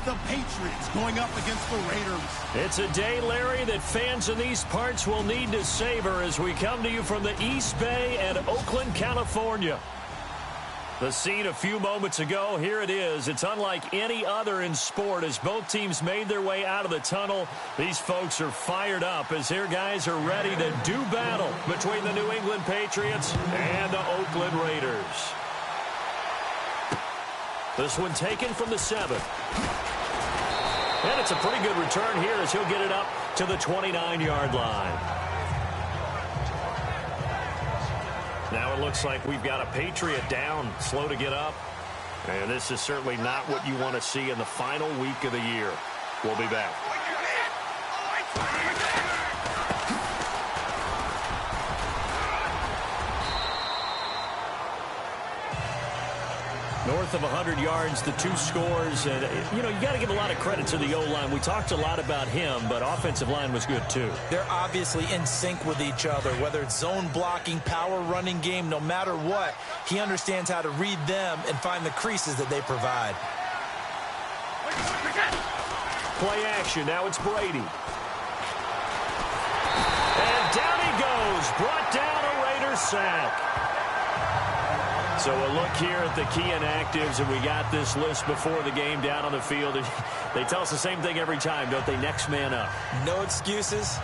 the Patriots going up against the Raiders. It's a day, Larry, that fans in these parts will need to savor as we come to you from the East Bay and Oakland, California. The scene a few moments ago, here it is. It's unlike any other in sport as both teams made their way out of the tunnel. These folks are fired up as their guys are ready to do battle between the New England Patriots and the Oakland Raiders. This one taken from the 7. And it's a pretty good return here as he'll get it up to the 29-yard line. Now it looks like we've got a Patriot down, slow to get up. And this is certainly not what you want to see in the final week of the year. We'll be back. North of 100 yards, the 2 scores. And, you know, you got to give a lot of credit to the O-line. We talked a lot about him, but offensive line was good, too. They're obviously in sync with each other, whether it's zone blocking, power running game, no matter what. He understands how to read them and find the creases that they provide. Play action. Now it's Brady. And down he goes. Brought down a Raiders sack. So a look here at the key inactives, and we got this list before the game down on the field. They tell us the same thing every time, don't they? Next man up. No excuses.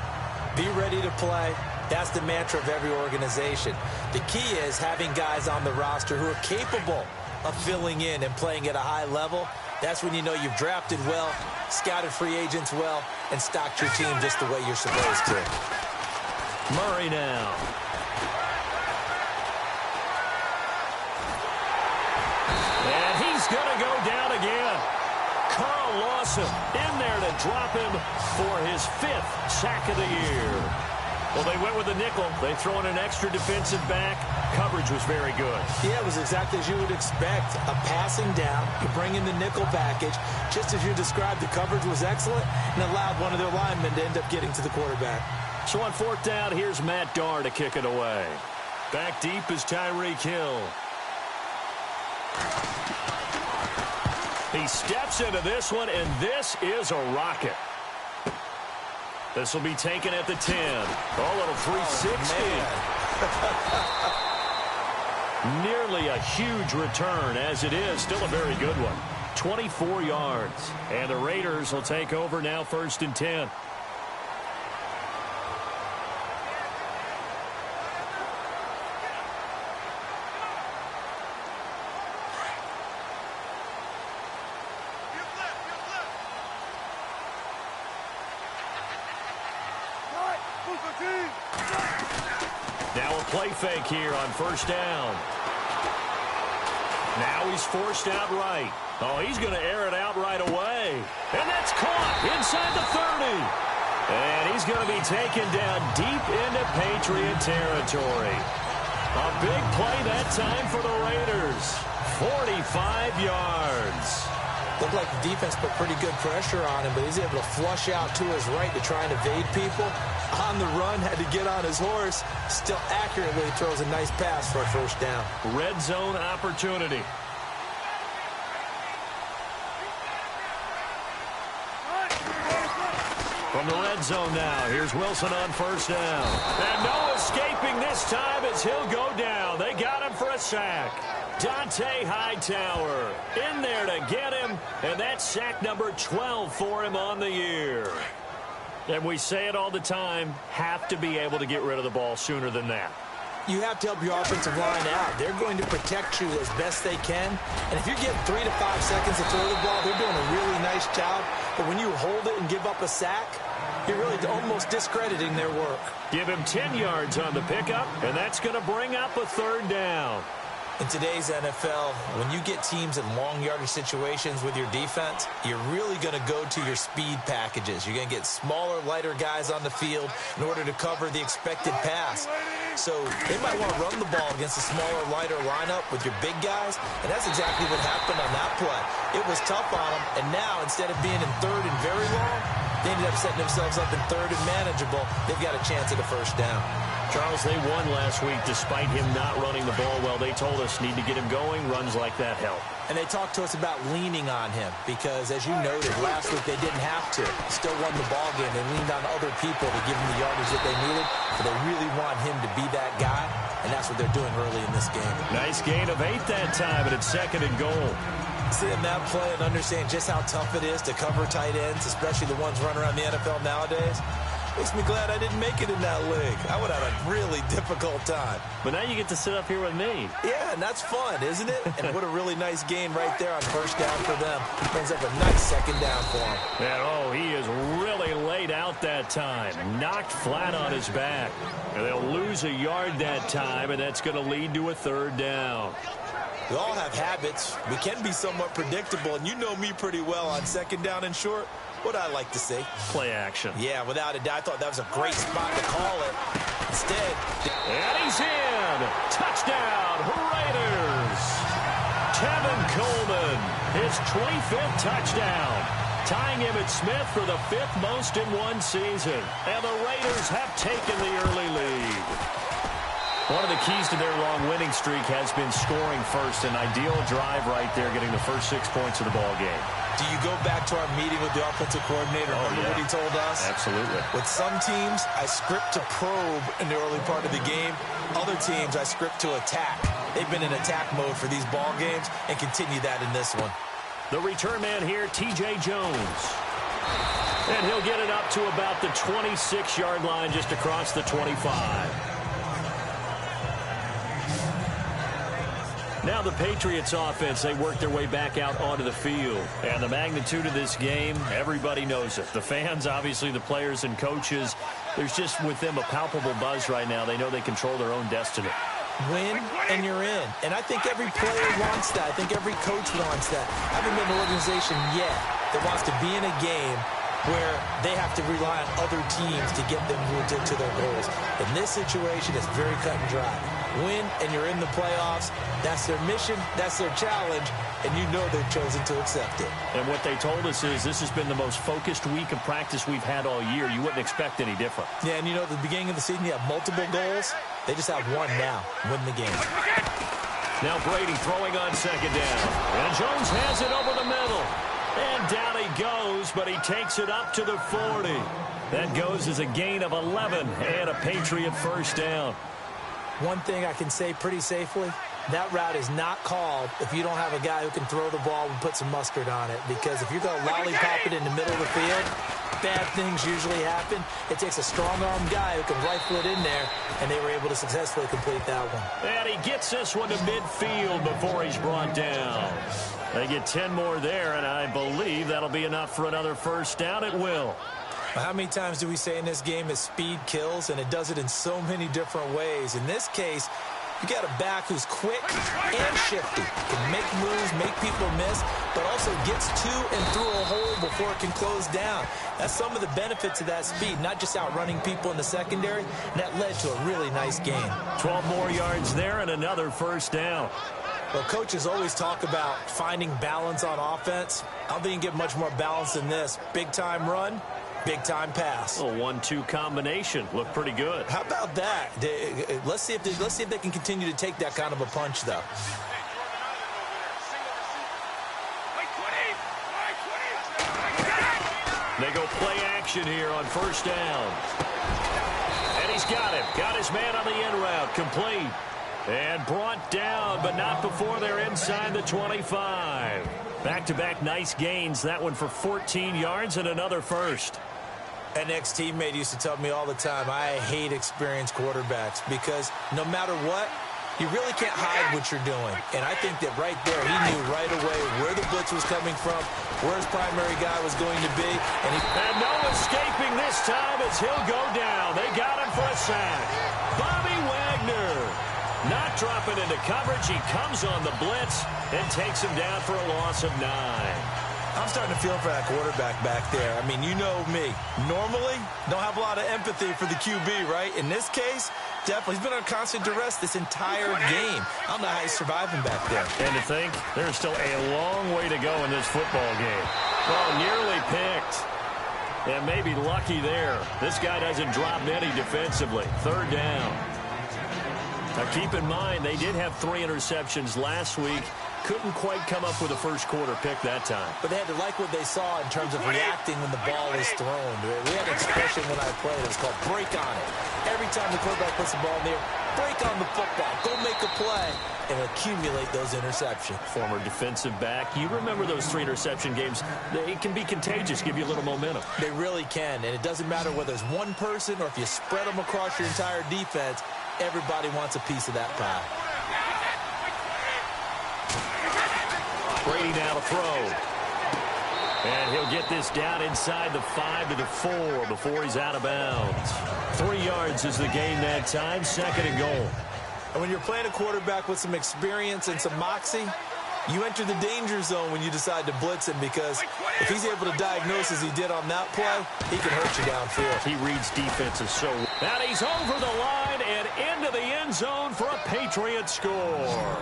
Be ready to play. That's the mantra of every organization. The key is having guys on the roster who are capable of filling in and playing at a high level. That's when you know you've drafted well, scouted free agents well, and stocked your team just the way you're supposed to. Murray now. And he's going to go down again. Carl Lawson in there to drop him for his 5th sack of the year. Well, they went with the nickel. They throw in an extra defensive back. Coverage was very good. Yeah, it was exactly as you would expect. A passing down. You bring in the nickel package. Just as you described, the coverage was excellent and allowed one of their linemen to end up getting to the quarterback. So on 4th down, here's Matt Darr to kick it away. Back deep is Tyreek Hill. He steps into this one, and this is a rocket. This will be taken at the 10. Oh, little 360. Nearly a huge return, as it is. Still a very good one. 24 yards. And the Raiders will take over now 1st and 10. Now a play fake here on 1st down. Now he's forced out right. Oh, he's going to air it out right away. And that's caught inside the 30. And he's going to be taken down deep into Patriot territory. A big play that time for the Raiders. 45 yards. Looked like the defense put pretty good pressure on him, but he's able to flush out to his right to try and evade people. On the run, had to get on his horse. Still accurately throws a nice pass for a 1st down. Red zone opportunity. From the red zone now, here's Wilson on 1st down. And no escaping this time as he'll go down. They got him for a sack. Dante Hightower in there to get him, and that's sack number 12 for him on the year. And we say it all the time, have to be able to get rid of the ball sooner than that. You have to help your offensive line out. They're going to protect you as best they can. And if you're getting 3 to 5 seconds to throw the ball, they're doing a really nice job. But when you hold it and give up a sack, you're really almost discrediting their work. Give him 10 yards on the pickup, and that's going to bring up a 3rd down. In today's NFL, when you get teams in long yardage situations with your defense, you're really going to go to your speed packages. You're going to get smaller, lighter guys on the field in order to cover the expected pass. So they might want to run the ball against a smaller, lighter lineup with your big guys, and that's exactly what happened on that play. It was tough on them, and now instead of being in 3rd and very long, they ended up setting themselves up in 3rd and manageable. They've got a chance at a 1st down. Charles, they won last week despite him not running the ball well. They told us need to get him going. Runs like that help. And they talked to us about leaning on him because, as you noted, last week they didn't have to. Still won the ball game. They leaned on other people to give him the yardage that they needed. But they really want him to be that guy, and that's what they're doing early in this game. Nice gain of 8 that time, and it's 2nd and goal. Seeing that play and understand just how tough it is to cover tight ends, especially the ones running around the NFL nowadays, makes me glad I didn't make it in that league. I would have a really difficult time. But now you get to sit up here with me. Yeah, and that's fun, isn't it? And what a really nice gain right there on 1st down for them. Brings up a nice 2nd down for him. And, oh, he is really laid out that time. Knocked flat on his back. And they'll lose a yard that time, and that's going to lead to a 3rd down. We all have habits. We can be somewhat predictable, and you know me pretty well on 2nd down and short. What I like to see. Play action. Yeah, without a doubt. I thought that was a great spot to call it. Instead. And he's in. Touchdown, Raiders. Tevin Coleman, his 25th touchdown. Tying Emmitt Smith for the 5th most in one season. And the Raiders have taken the early lead. One of the keys to their long winning streak has been scoring first. An ideal drive right there, getting the first 6 points of the ball game. Do you go back to our meeting with the offensive coordinator? Remember what he told us? Absolutely. With some teams, I script to probe in the early part of the game. Other teams, I script to attack. They've been in attack mode for these ball games and continue that in this one. The return man here, T.J. Jones. And he'll get it up to about the 26-yard line, just across the 25. Now the Patriots offense, they work their way back out onto the field. And the magnitude of this game, everybody knows it. The fans, obviously the players and coaches, there's just with them a palpable buzz right now. They know they control their own destiny. Win, and you're in. And I think every player wants that. I think every coach wants that. I haven't been an organization yet that wants to be in a game where they have to rely on other teams to get them to their goals. In this situation, it's very cut and dry. Win, and you're in the playoffs. That's their mission. That's their challenge. And you know they've chosen to accept it. And what they told us is this has been the most focused week of practice we've had all year. You wouldn't expect any different. Yeah, and you know, at the beginning of the season, you have multiple goals. They just have one now. Win the game. Now Brady throwing on 2nd down. And Jones has it over the middle. And down he goes, but he takes it up to the 40. That goes as a gain of 11 and a Patriot 1st down. One thing I can say pretty safely, that route is not called if you don't have a guy who can throw the ball and put some mustard on it. Because if you're going to lollipop it in the middle of the field, bad things usually happen. It takes a strong-arm guy who can rifle it in there, and they were able to successfully complete that one. And he gets this one to midfield before he's brought down. They get 10 more there, and I believe that'll be enough for another 1st down. It will. How many times do we say in this game is speed kills, and it does it in so many different ways. In this case, you got a back who's quick and shifty, can make moves, make people miss, but also gets to and through a hole before it can close down. That's some of the benefits of that speed, not just outrunning people in the secondary, and that led to a really nice game. 12 more yards there and another 1st down. Well, coaches always talk about finding balance on offense. I don't think you can get much more balance than this. Big-time run, big-time pass. A 1-2 combination. Looked pretty good. How about that? Let's see if they can continue to take that kind of a punch, though. They go play action here on 1st down. And he's got him. Got his man on the end route. Complete. And brought down, but not before they're inside the 25. Back-to-back nice gains. That one for 14 yards and another 1st. An ex-teammate used to tell me all the time, I hate experienced quarterbacks because no matter what, you really can't hide what you're doing. And I think that right there, he knew right away where the blitz was coming from, where his primary guy was going to be. And no escaping this time as he'll go down. They got him for a sack. Bobby Wagner not dropping into coverage. He comes on the blitz and takes him down for a loss of 9. I'm starting to feel for that quarterback back there. I mean, you know me. Normally, don't have a lot of empathy for the QB, right? In this case, definitely. He's been on constant duress this entire game. I don't know how he's surviving back there. And to think, there's still a long way to go in this football game. Well, nearly picked. And maybe lucky there. This guy doesn't drop many defensively. Third down. Now keep in mind, they did have 3 interceptions last week. Couldn't quite come up with a first-quarter pick that time. But they had to like what they saw in terms of reacting when the ball is thrown. We had an expression when I played. It was called break on it. Every time the quarterback puts the ball in the air, break on the football. Go make a play and accumulate those interceptions. Former defensive back. You remember those 3 interception games. They can be contagious, give you a little momentum. They really can, and it doesn't matter whether it's one person or if you spread them across your entire defense. Everybody wants a piece of that pie. Brady now to throw. And he'll get this down inside the 5 to the 4 before he's out of bounds. 3 yards is the gain that time, 2nd and goal. And when you're playing a quarterback with some experience and some moxie, you enter the danger zone when you decide to blitz him, because if he's able to diagnose as he did on that play, he can hurt you downfield. He reads defenses so well. And he's over the line and into the end zone for a Patriot score.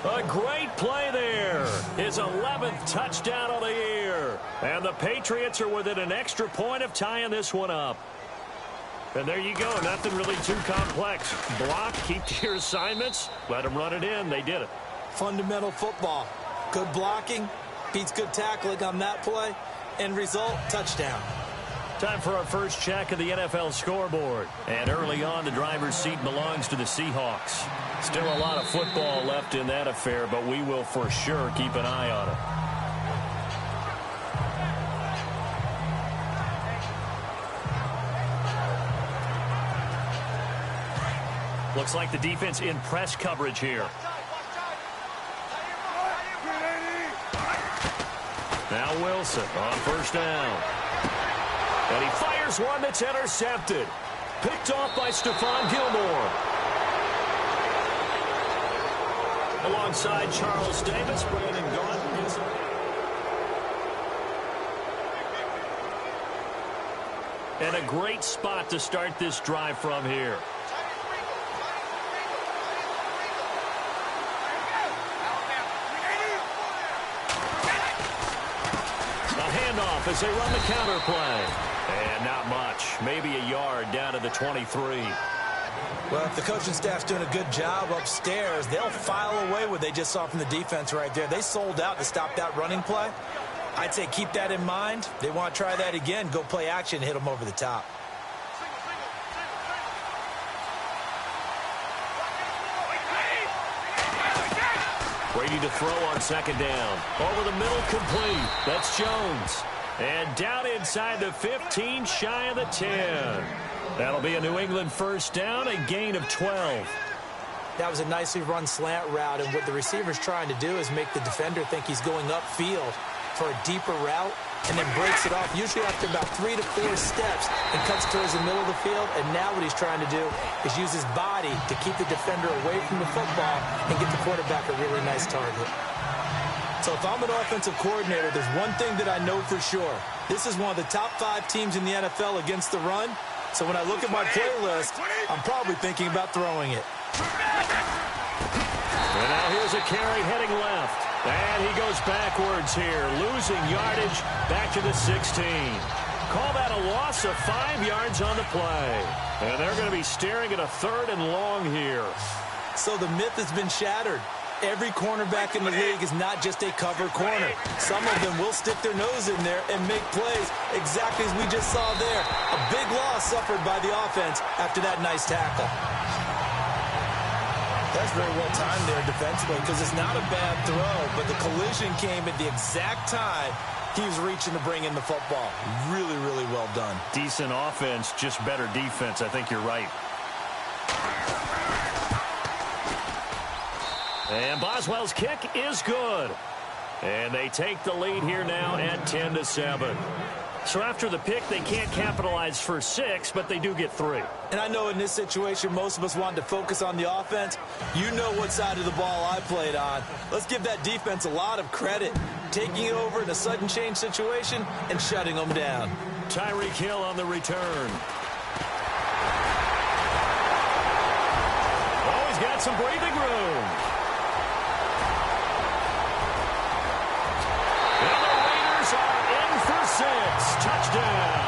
A great play there. His 11th touchdown of the year. And the Patriots are within an extra point of tying this one up. And there you go. Nothing really too complex. Block, keep to your assignments, let them run it in. They did it. Fundamental football. Good blocking, beats good tackling on that play. End result, touchdown. Time for our first check of the NFL scoreboard. And early on, the driver's seat belongs to the Seahawks. Still a lot of football left in that affair, but we will for sure keep an eye on it. Looks like the defense in press coverage here. Now Wilson on first down. And he fires one that's intercepted. Picked off by Stephon Gilmore. Alongside Charles Davis, Brandon Gaunt. And a great spot to start this drive from here. Handoff as they run the counter play. And not much. Maybe a yard down to the 23. Well, if the coaching staff's doing a good job upstairs, they'll file away what they just saw from the defense right there. They sold out to stop that running play. I'd say keep that in mind. They want to try that again. Go play action, hit them over the top. Brady to throw on 2nd down. Over the middle, complete. That's Jones. And down inside the 15, shy of the 10. That'll be a New England first down, a gain of 12. That was a nicely run slant route, and what the receiver's trying to do is make the defender think he's going upfield for a deeper route, and then breaks it off, usually after about 3 to 4 steps, and cuts towards the middle of the field. And now what he's trying to do is use his body to keep the defender away from the football and get the quarterback a really nice target. So if I'm an offensive coordinator, there's one thing that I know for sure. This is one of the top 5 teams in the NFL against the run. So when I look at my playlist, I'm probably thinking about throwing it. And now here's a carry heading left. And he goes backwards here, losing yardage back to the 16. Call that a loss of 5 yards on the play. And they're going to be staring at a 3rd and long here. So the myth has been shattered. Every cornerback in the league is not just a cover corner. Some of them will stick their nose in there and make plays exactly as we just saw there. A big loss suffered by the offense after that nice tackle. That's very well timed there defensively, because it's not a bad throw, but the collision came at the exact time he was reaching to bring in the football. Really, really well done. Decent offense, just better defense. I think you're right. And Boswell's kick is good. And they take the lead here now at 10-7. So after the pick, they can't capitalize for 6, but they do get 3. And I know in this situation, most of us wanted to focus on the offense. You know what side of the ball I played on. Let's give that defense a lot of credit. Taking it over in a sudden change situation and shutting them down. Tyreek Hill on the return. Oh, he's got some breathing room. And the Raiders are in for 6. Touchdown.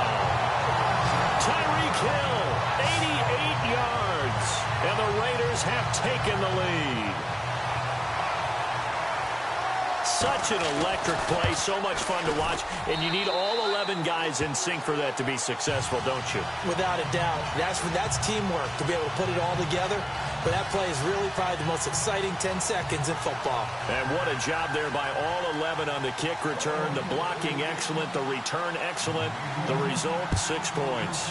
And the Raiders have taken the lead. Such an electric play, so much fun to watch, and you need all 11 guys in sync for that to be successful, don't you? Without a doubt. That's teamwork, to be able to put it all together. But that play is really probably the most exciting 10 seconds in football. And what a job there by all 11 on the kick return. The blocking excellent, the return excellent. The result, 6 points.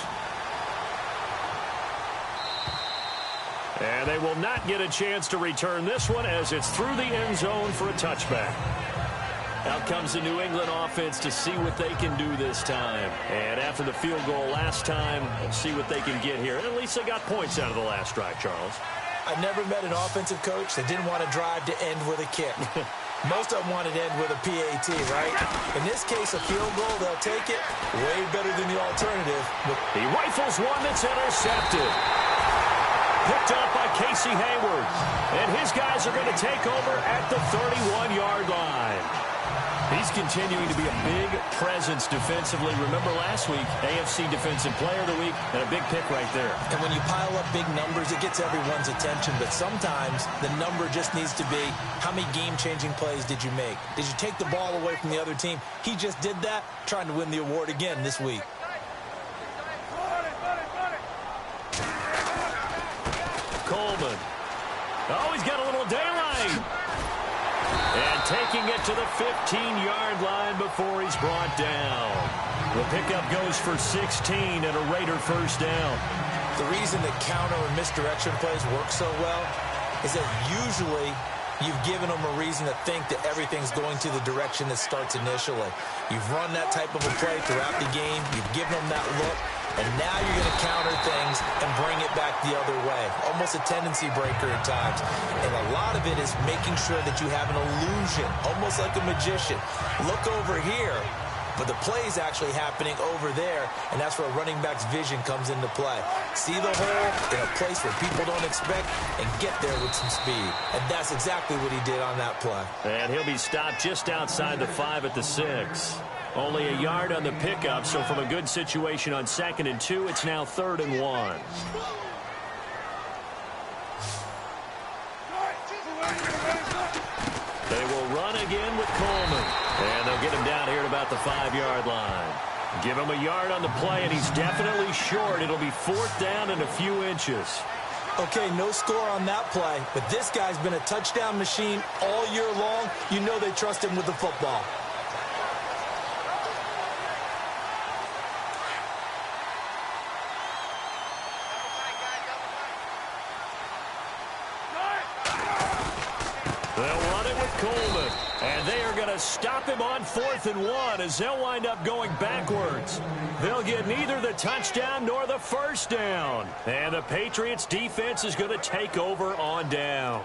And they will not get a chance to return this one as it's through the end zone for a touchback. Out comes the New England offense to see what they can do this time. And after the field goal last time, let's see what they can get here. At least they got points out of the last drive, Charles. I've never met an offensive coach that didn't want to drive to end with a kick. Most of them wanted to end with a PAT, right? In this case, a field goal, they'll take it. Way better than the alternative. He rifles one that's intercepted. Picked up by Casey Hayward. And his guys are going to take over at the 31-yard line. He's continuing to be a big presence defensively. Remember last week, AFC Defensive Player of the Week, and a big pick right there. And when you pile up big numbers, it gets everyone's attention. But sometimes the number just needs to be, how many game-changing plays did you make? Did you take the ball away from the other team? He just did that, trying to win the award again this week. Coleman. Oh, he's got a little daylight. And taking it to the 15-yard line before he's brought down. The pickup goes for 16 and a Raider first down. The reason that counter and misdirection plays work so well is that usually you've given them a reason to think that everything's going to the direction that starts initially. You've run that type of a play throughout the game. You've given them that look. And now you're going to counter things and bring it back the other way. Almost a tendency breaker at times. And a lot of it is making sure that you have an illusion, almost like a magician. Look over here, but the play is actually happening over there, and that's where a running back's vision comes into play. See the hole in a place where people don't expect and get there with some speed. And that's exactly what he did on that play. And he'll be stopped just outside the 5 at the 6. Only a yard on the pickup, so from a good situation on 2nd and 2, it's now 3rd and 1. They will run again with Coleman. And they'll get him down here at about the 5-yard line. Give him a yard on the play, and he's definitely short. It'll be 4th down and a few inches. Okay, no score on that play, but this guy's been a touchdown machine all year long. You know they trust him with the football. They'll run it with Coleman. And they are going to stop him on 4th and 1 as they'll wind up going backwards. They'll get neither the touchdown nor the first down. And the Patriots defense is going to take over on down.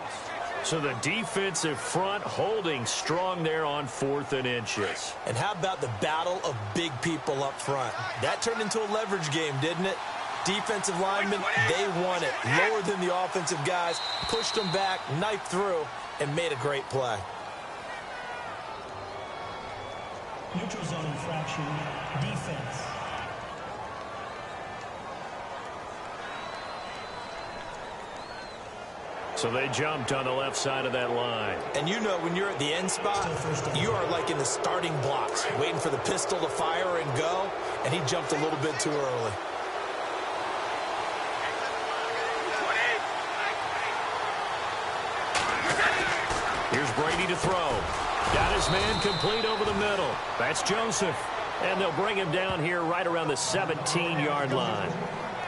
So the defensive front holding strong there on 4th and inches. And how about the battle of big people up front? That turned into a leverage game, didn't it? Defensive linemen, they won it. Lower than the offensive guys, pushed them back, knifed through, and made a great play. Neutral zone infraction, defense. So they jumped on the left side of that line. And you know when you're at the end spot, you are like in the starting blocks, waiting for the pistol to fire and go, and he jumped a little bit too early. Here's Brady to throw. Got his man complete over the middle. That's Joseph. And they'll bring him down here right around the 17-yard line.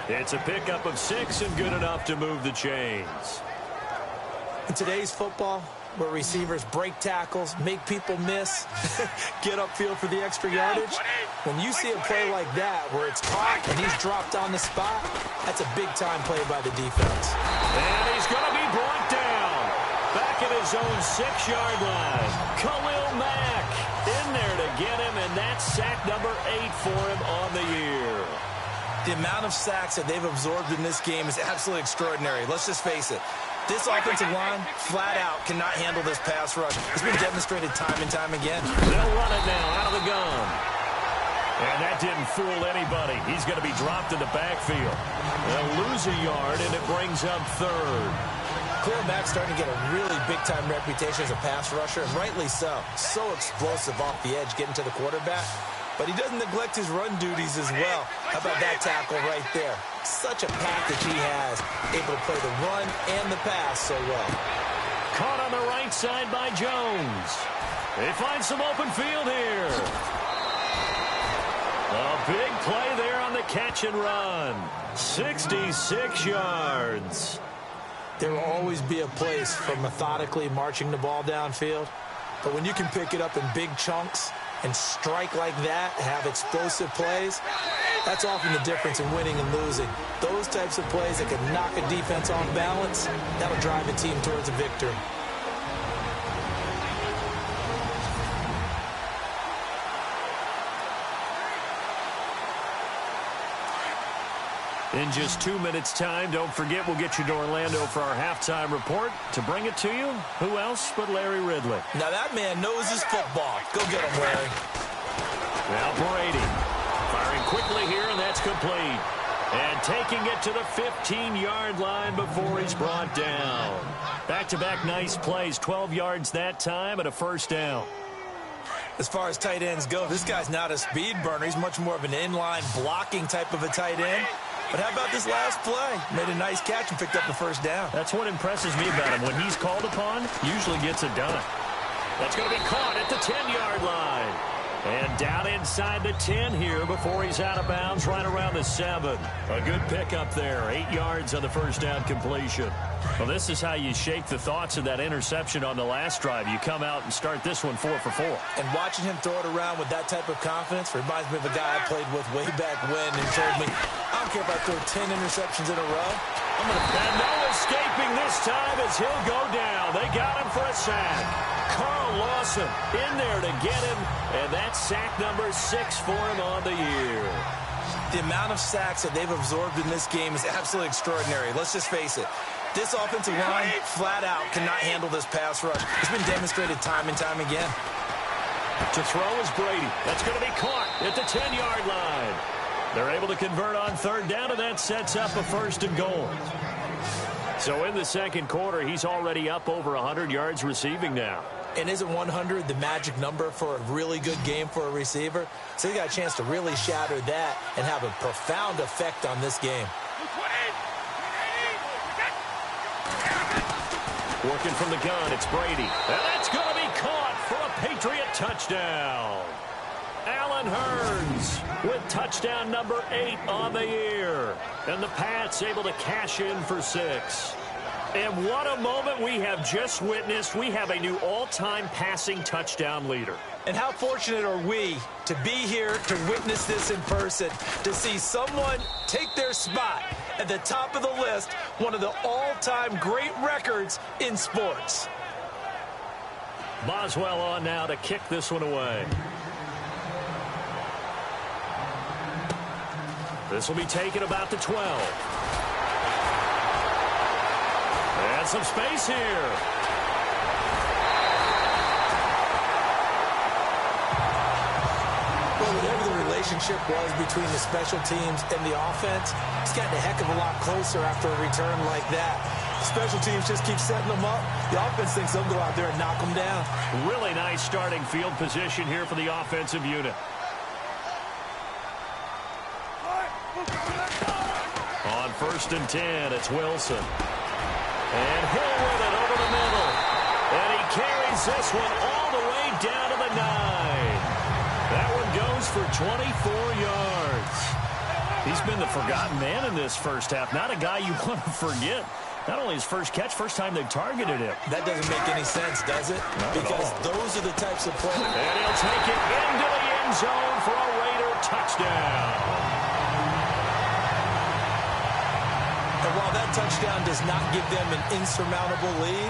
It's a pickup of 6 and good enough to move the chains. In today's football, where receivers break tackles, make people miss, get upfield for the extra yardage, when you see a play like that where it's caught and he's dropped on the spot, that's a big-time play by the defense. And he's going to be brought down. Back at his own 6-yard line. Khalil Mack in there to get him, and that's sack number 8 for him on the year. The amount of sacks that they've absorbed in this game is absolutely extraordinary. Let's just face it. This offensive line, flat out, cannot handle this pass rush. It's been demonstrated time and time again. They'll run it now out of the gun. And that didn't fool anybody. He's going to be dropped in the backfield. They'll lose a yard, and it brings up third. Khalil Mack's starting to get a really big-time reputation as a pass rusher, and rightly so. So explosive off the edge getting to the quarterback. But he doesn't neglect his run duties as well. How about that tackle right there? Such a package he has, able to play the run and the pass so well. Caught on the right side by Jones. They find some open field here. A big play there on the catch and run. 66 yards. There will always be a place for methodically marching the ball downfield. But when you can pick it up in big chunks and strike like that, have explosive plays, that's often the difference in winning and losing. Those types of plays that can knock a defense off balance, that'll drive a team towards a victory. In just 2 minutes' time, don't forget we'll get you to Orlando for our halftime report. To bring it to you, who else but Larry Ridley? Now that man knows his football. Go get him, Larry. Now Brady firing quickly here, and that's complete. And taking it to the 15-yard line before he's brought down. Back-to-back nice plays, 12 yards that time and a first down. As far as tight ends go, this guy's not a speed burner. He's much more of an inline blocking type of a tight end. But how about this last play? Made a nice catch and picked up the first down. That's what impresses me about him. When he's called upon, usually gets it done. That's going to be caught at the 10-yard line. And down inside the 10 here before he's out of bounds right around the 7. A good pickup there. 8 yards on the first down completion. Well, this is how you shake the thoughts of that interception on the last drive. You come out and start this one 4 for 4. And watching him throw it around with that type of confidence reminds me of a guy I played with way back when and told me, I don't care if I throw 10 interceptions in a row. And no escaping this time as he'll go down. They got him for a sack. Carl Lawson in there to get him, and that's sack number 6 for him on the year. The amount of sacks that they've absorbed in this game is absolutely extraordinary. Let's just face it. This offensive line, flat out, cannot handle this pass rush. It's been demonstrated time and time again. To throw is Brady. That's going to be caught at the 10-yard line. They're able to convert on third down, and that sets up a first and goal. So in the second quarter, he's already up over 100 yards receiving now. And isn't 100 the magic number for a really good game for a receiver? So he got a chance to really shatter that and have a profound effect on this game. Working from the gun, it's Brady. And that's going to be caught for a Patriot touchdown. Allen Hurns with touchdown number 8 on the year. And the Pats able to cash in for 6. And what a moment we have just witnessed. We have a new all-time passing touchdown leader. And how fortunate are we to be here to witness this in person, to see someone take their spot at the top of the list, one of the all-time great records in sports. Boswell on now to kick this one away. This will be taken about the 12. And some space here. Well, whatever the relationship was between the special teams and the offense, it's gotten a heck of a lot closer after a return like that. Special teams just keep setting them up. The offense thinks they'll go out there and knock them down. Really nice starting field position here for the offensive unit. On 1st and 10, it's Wilson. And Hill with it over the middle. And he carries this one all the way down to the 9. That one goes for 24 yards. He's been the forgotten man in this first half. Not a guy you want to forget. Not only his first catch, first time they've targeted him. That doesn't make any sense, does it? Because those are the types of plays. And he'll take it into the end zone for a Raider touchdown. And while that touchdown does not give them an insurmountable lead,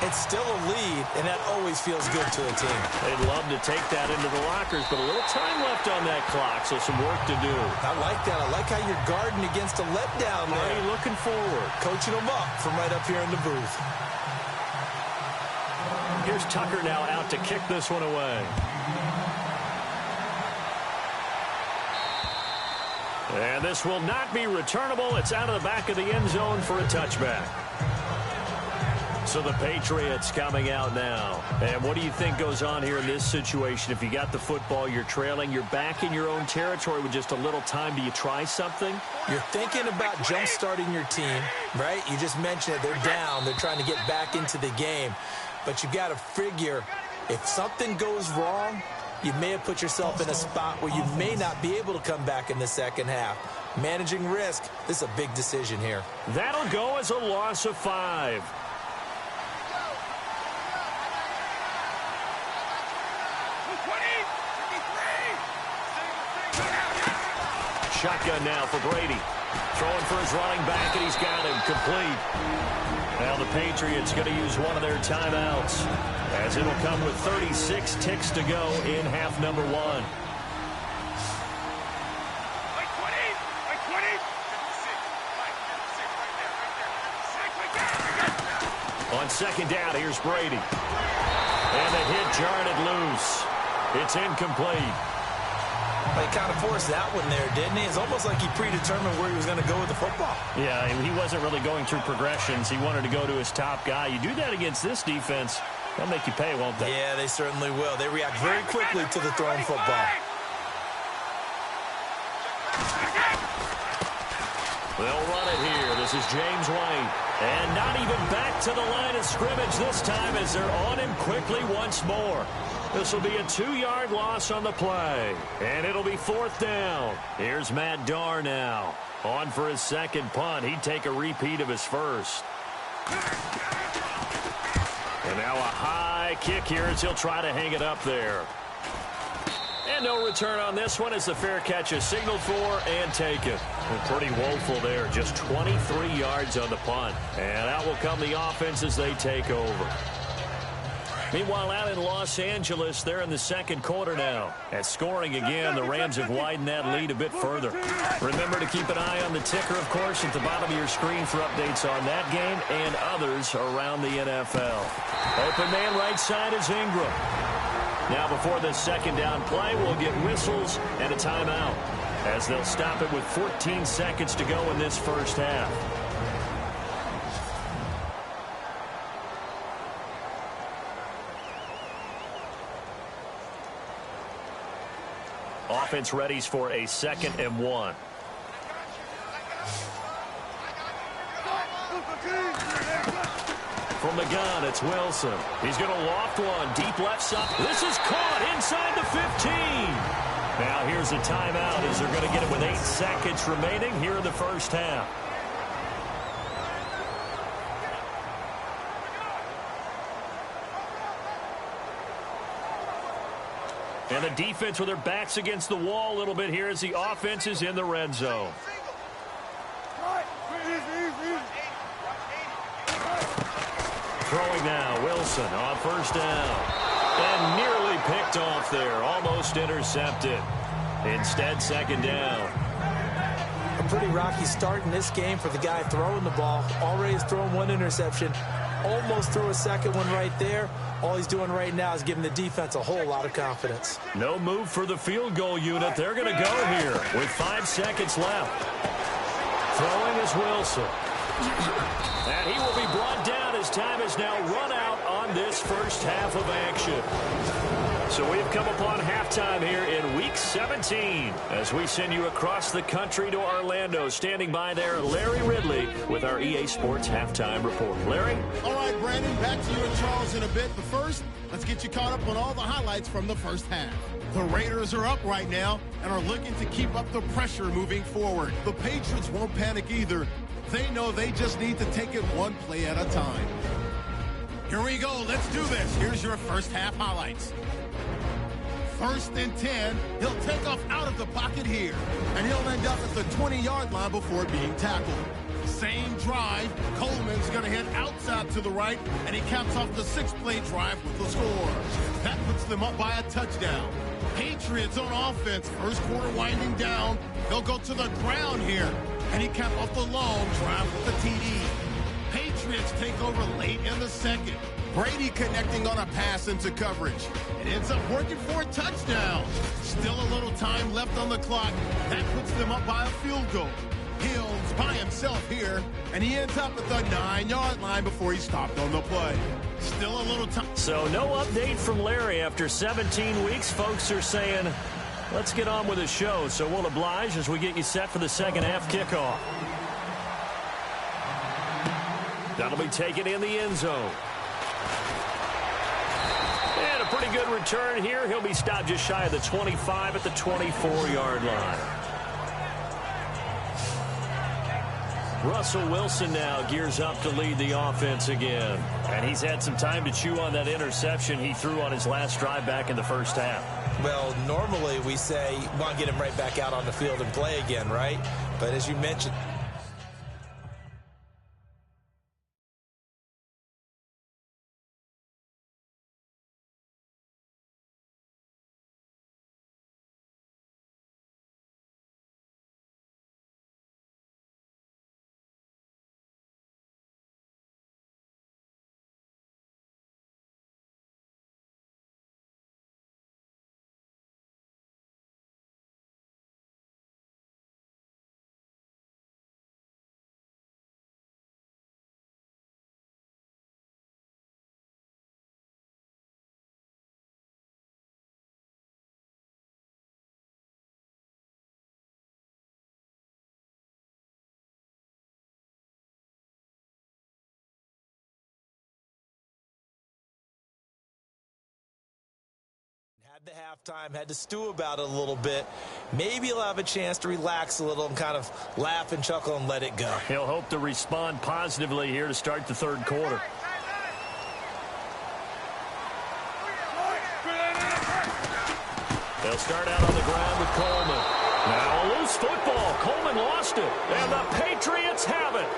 it's still a lead, and that always feels good to a team. They'd love to take that into the lockers, but a little time left on that clock, so some work to do. I like that. I like how you're guarding against a letdown there. Already looking forward. Coaching them up from right up here in the booth. Here's Tucker now out to kick this one away. And this will not be returnable. It's out of the back of the end zone for a touchback. So the Patriots coming out now. And what do you think goes on here in this situation? If you got the football, you're trailing, you're back in your own territory with just a little time. Do you try something? You're thinking about jump-starting your team, right? You just mentioned it. They're down. They're trying to get back into the game. But you've got to figure if something goes wrong, you may have put yourself in a spot where you may not be able to come back in the second half. Managing risk, this is a big decision here. That'll go as a loss of 5. Shotgun now for Brady. Throwing for his running back, and he's got him complete. Now the Patriots going to use one of their timeouts, as it'll come with 36 ticks to go in half number 1. On second down, here's Brady. And the hit jarred it loose. It's incomplete. He kind of forced that one there, didn't he? It's almost like he predetermined where he was going to go with the football. Yeah, he wasn't really going through progressions. He wanted to go to his top guy. You do that against this defense, they'll make you pay, won't they? Yeah, they certainly will. They react very quickly to the thrown football. They'll run it here. This is James White. And not even back to the line of scrimmage this time as they're on him quickly once more. This will be a 2-yard loss on the play. And it'll be 4th down. Here's Matt Darr now. On for his second punt. He'd take a repeat of his first. And now a high kick here as he'll try to hang it up there. And no return on this one as the fair catch is signaled for and taken. Pretty woeful there. Just 23 yards on the punt. And out will come the offense as they take over. Meanwhile, out in Los Angeles, they're in the second quarter now. At scoring again, the Rams have widened that lead a bit further. Remember to keep an eye on the ticker, of course, at the bottom of your screen for updates on that game and others around the NFL. Open man right side is Ingram. Now before this second down play, we'll get whistles and a timeout, as they'll stop it with 14 seconds to go in this first half. Offense readies for a 2nd and 1. From the gun, it's Wilson. He's going to loft one. Deep left side. This is caught inside the 15. Now here's a timeout as they're going to get it with 8 seconds remaining here in the first half. And the defense with their backs against the wall a little bit here as the offense is in the red zone. Throwing now, Wilson on first down. And nearly picked off there, almost intercepted. Instead, second down. A pretty rocky start in this game for the guy throwing the ball. Already has thrown 1 interception. Almost threw a second one right there. All he's doing right now is giving the defense a whole lot of confidence. No move for the field goal unit. They're going to go here with 5 seconds left. Throwing is Wilson. And he will be brought down as time is now run out on this first half of action. So we've come upon halftime here in Week 17 as we send you across the country to Orlando. Standing by there, Larry Ridley with our EA Sports Halftime Report. Larry? All right, Brandon, back to you and Charles in a bit. But first, let's get you caught up on all the highlights from the first half. The Raiders are up right now and are looking to keep up the pressure moving forward. The Patriots won't panic either. They know they just need to take it one play at a time. Here we go. Let's do this. Here's your first half highlights. 1st and 10. He'll take off out of the pocket here, and he'll end up at the 20-yard line before being tackled. Same drive. Coleman's going to hit outside to the right, and he caps off the 6-play drive with the score. That puts them up by a touchdown. Patriots on offense. First quarter winding down. They'll go to the ground here, and he capped off the long drive with the TD. Patriots take over late in the second. Brady connecting on a pass into coverage. It ends up working for a touchdown. Still a little time left on the clock. That puts them up by a field goal. Hills by himself here, and he ends up at the 9-yard line before he stopped on the play. Still a little time. So no update from Larry after 17 weeks. Folks are saying, let's get on with the show. So we'll oblige as we get you set for the second half kickoff. That'll be taken in the end zone. And a pretty good return here. He'll be stopped just shy of the 25 at the 24-yard line. Russell Wilson now gears up to lead the offense again. And he's had some time to chew on that interception he threw on his last drive back in the first half. Well, normally we say, want to get him right back out on the field and play again, right? But as you mentioned, had the halftime, had to stew about it a little bit. Maybe he'll have a chance to relax a little and kind of laugh and chuckle and let it go. He'll hope to respond positively here to start the third quarter. They'll start out on the ground with Coleman. Now a loose football. Coleman lost it. And the Patriots have it.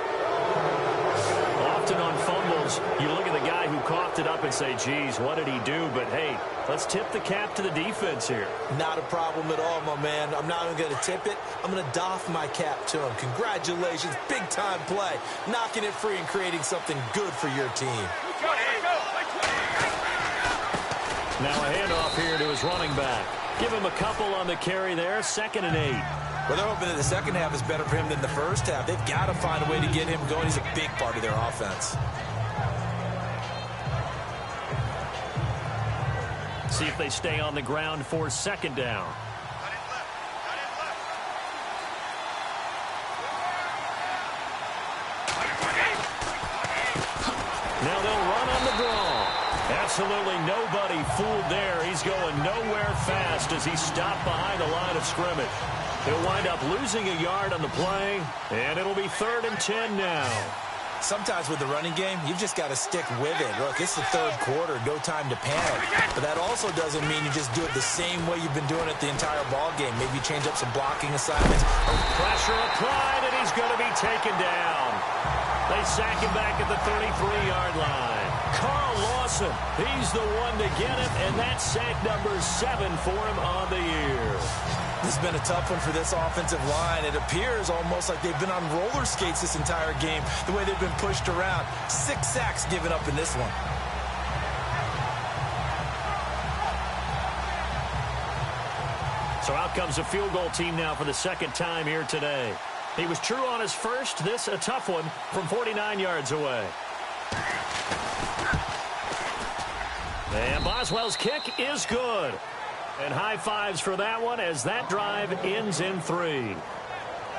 Often on fumbles, you look at the guy who coughed it up and say, geez, what did he do? But, hey, let's tip the cap to the defense here. Not a problem at all, my man. I'm not even going to tip it. I'm going to doff my cap to him. Congratulations. Big-time play. Knocking it free and creating something good for your team. Now a handoff here to his running back. Give him a couple on the carry there. 2nd and 8. Well, they're hoping that the second half is better for him than the first half. They've got to find a way to get him going. He's a big part of their offense. See if they stay on the ground for 2nd down. Now they'll run on the draw. Absolutely nobody fooled there. He's going nowhere fast as he's stopped behind the line of scrimmage. He'll wind up losing a yard on the play, and it'll be 3rd and 10 now. Sometimes with the running game, you've just got to stick with it. Look, it's the third quarter, no time to panic. But that also doesn't mean you just do it the same way you've been doing it the entire ball game. Maybe change up some blocking assignments. Pressure applied, and he's going to be taken down. They sack him back at the 33-yard line. Carl Lawson, he's the one to get him, and that's sack number 7 for him on the year. This has been a tough one for this offensive line. It appears almost like they've been on roller skates this entire game, the way they've been pushed around. 6 sacks given up in this one. So out comes a field goal team now for the 2nd time here today. He was true on his first. This a tough one from 49 yards away. And Boswell's kick is good. And high fives for that one as that drive ends in 3.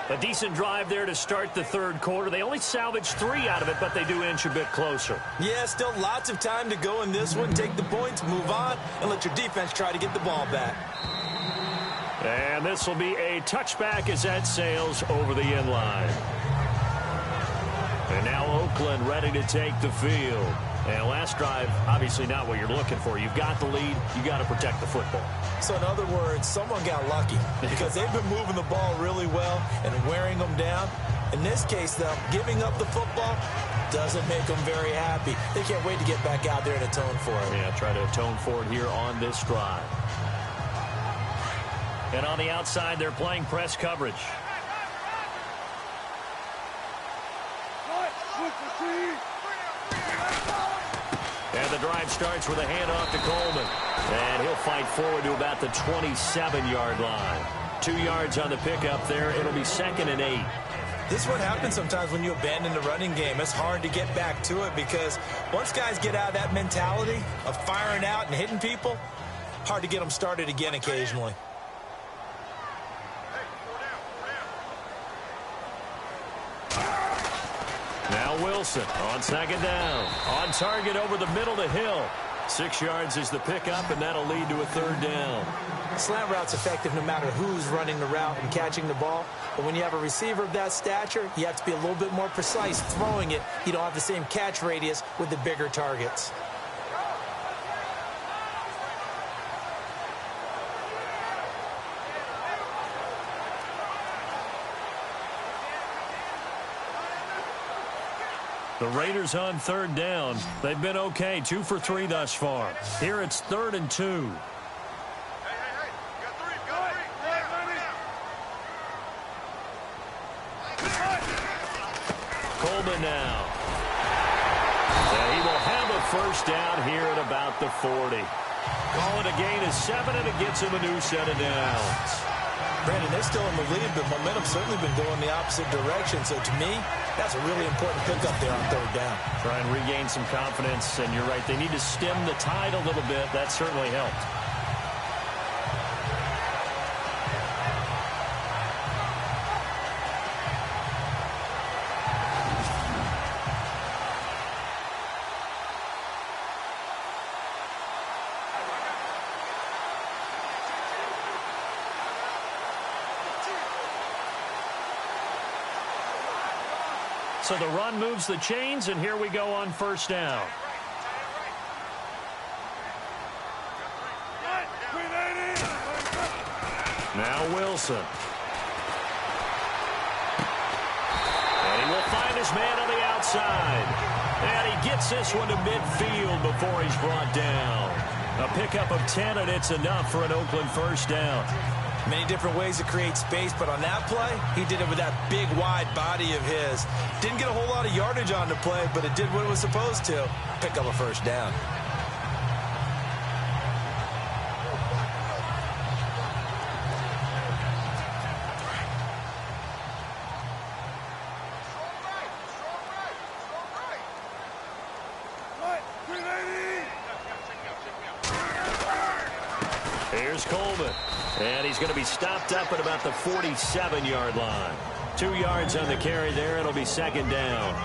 A decent drive there to start the third quarter. They only salvaged 3 out of it, but they do inch a bit closer. Yeah, still lots of time to go in this one. Take the points, move on, and let your defense try to get the ball back. And this will be a touchback as that sails over the end line. And now Oakland ready to take the field. And last drive, obviously not what you're looking for. You've got the lead. You've got to protect the football. So in other words, someone got lucky because they've been moving the ball really well and wearing them down. In this case, though, giving up the football doesn't make them very happy. They can't wait to get back out there and atone for it. Yeah, try to atone for it here on this drive. And on the outside, they're playing press coverage. And And the drive starts with a handoff to Coleman. And he'll fight forward to about the 27-yard line. 2 yards on the pickup there. It'll be 2nd and 8. This is what happens sometimes when you abandon the running game. It's hard to get back to it because once guys get out of that mentality of firing out and hitting people, hard to get them started again occasionally. Now Wilson on 2nd down. On target over the middle to Hill. 6 yards is the pickup, and that'll lead to a 3rd down. Slant route's effective no matter who's running the route and catching the ball. But when you have a receiver of that stature, you have to be a little bit more precise throwing it. You don't have the same catch radius with the bigger targets. The Raiders on 3rd down. They've been okay, 2 for 3 thus far. Here it's 3rd and 2. Coleman now. And he will have a 1st down here at about the 40. Call it a gain of 7, and it gets him a new set of downs. Brandon, they're still in the lead, but momentum's certainly been going the opposite direction. So to me, that's a really important pickup there on 3rd down. Try and regain some confidence, and you're right. They need to stem the tide a little bit. That certainly helped. So the run moves the chains, and here we go on 1st down. Now Wilson. And he will find his man on the outside. And he gets this one to midfield before he's brought down. A pickup of 10, and it's enough for an Oakland 1st down. Many different ways to create space, but on that play, he did it with that big, wide body of his. Didn't get a whole lot of yardage on the play, but it did what it was supposed to. Pick up a 1st down. Here's Coleman. And he's going to be stopped up at about the 47-yard line. 2 yards on the carry there. It'll be 2nd down.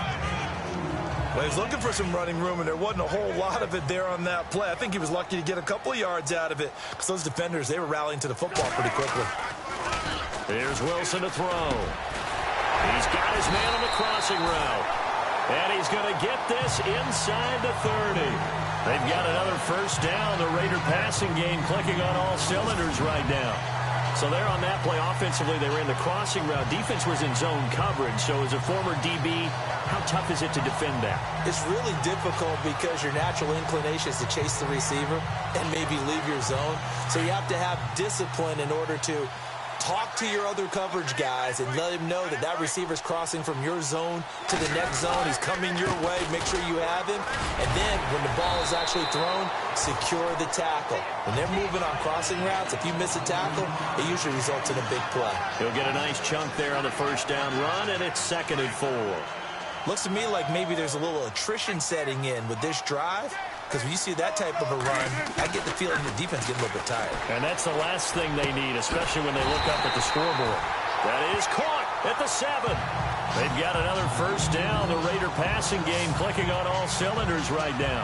Well, he's looking for some running room, and there wasn't a whole lot of it there on that play. I think he was lucky to get a couple of yards out of it because those defenders, they were rallying to the football pretty quickly. Here's Wilson to throw. He's got his man on the crossing route. And he's going to get this inside the 30. They've got another 1st down. The Raider passing game clicking on all cylinders right now. So there on that play, offensively, they ran the crossing route. Defense was in zone coverage. So as a former DB, how tough is it to defend that? It's really difficult because your natural inclination is to chase the receiver and maybe leave your zone. So you have to have discipline in order to talk to your other coverage guys and let him know that that receiver's crossing from your zone to the next zone. He's coming your way. Make sure you have him. And then when the ball is actually thrown, secure the tackle. When they're moving on crossing routes, if you miss a tackle, it usually results in a big play. He'll get a nice chunk there on the 1st down run, and it's 2nd and 4. Looks to me like maybe there's a little attrition setting in with this drive. Because when you see that type of a run, I get the feeling the defense getting a little bit tired. And that's the last thing they need, especially when they look up at the scoreboard. That is caught at the 7. They've got another 1st down. The Raider passing game clicking on all cylinders right now.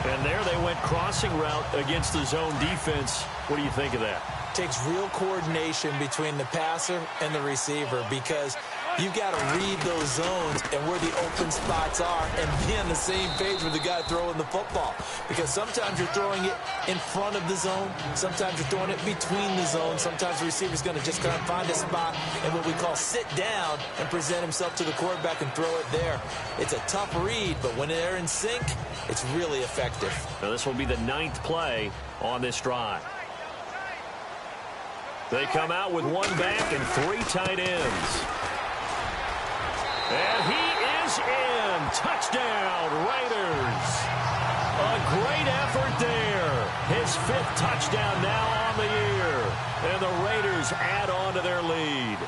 And there they went crossing route against the zone defense. What do you think of that? Takes real coordination between the passer and the receiver because you've got to read those zones and where the open spots are and be on the same page with the guy throwing the football. Because sometimes you're throwing it in front of the zone. Sometimes you're throwing it between the zones. Sometimes the receiver's going to just kind of find a spot and what we call sit down and present himself to the quarterback and throw it there. It's a tough read, but when they're in sync, it's really effective. Now this will be the 9th play on this drive. They come out with 1 back and 3 tight ends. And he is in. Touchdown, Raiders. A great effort there. His 5th touchdown now on the year. And the Raiders add on to their lead.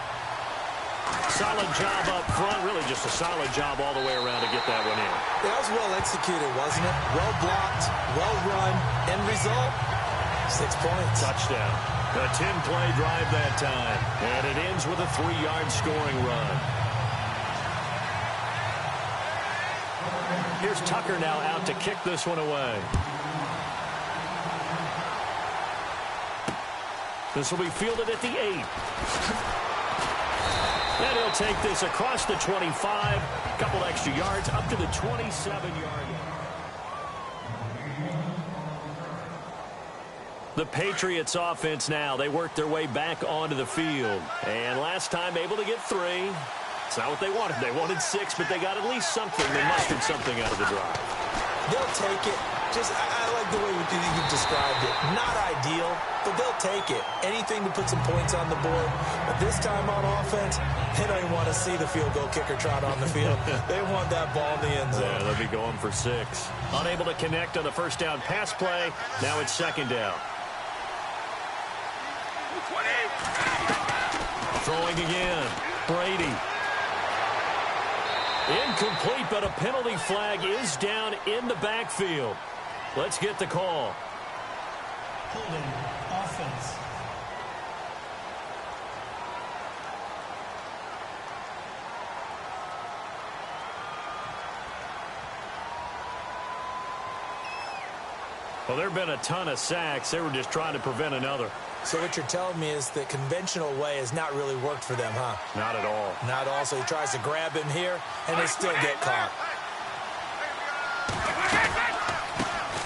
Solid job up front. Really just a solid job all the way around to get that one in. That was well executed, wasn't it? Well blocked, well run. End result, 6 points. Touchdown. A 10-play drive that time. And it ends with a 3-yard scoring run. Here's Tucker now out to kick this one away. This will be fielded at the 8. And he'll take this across the 25. A couple extra yards up to the 27-yard line. The Patriots offense now. They work their way back onto the field. And last time able to get 3. It's not what they wanted. They wanted 6, but they got at least something. They mustered something out of the drive. They'll take it. I like the way you described it. Not ideal, but they'll take it. Anything to put some points on the board. But this time on offense, they don't even want to see the field goal kicker trot on the field. They want that ball in the end zone. Yeah, they'll be going for 6. Unable to connect on the first down pass play. Now it's 2nd down. Throwing again. Brady. Incomplete, but a penalty flag is down in the backfield. Let's get the call. Holding offense. Well, there have been a ton of sacks. They were just trying to prevent another. So what you're telling me is the conventional way has not really worked for them, huh? Not at all. Not at all. So he tries to grab him here, and they still get caught.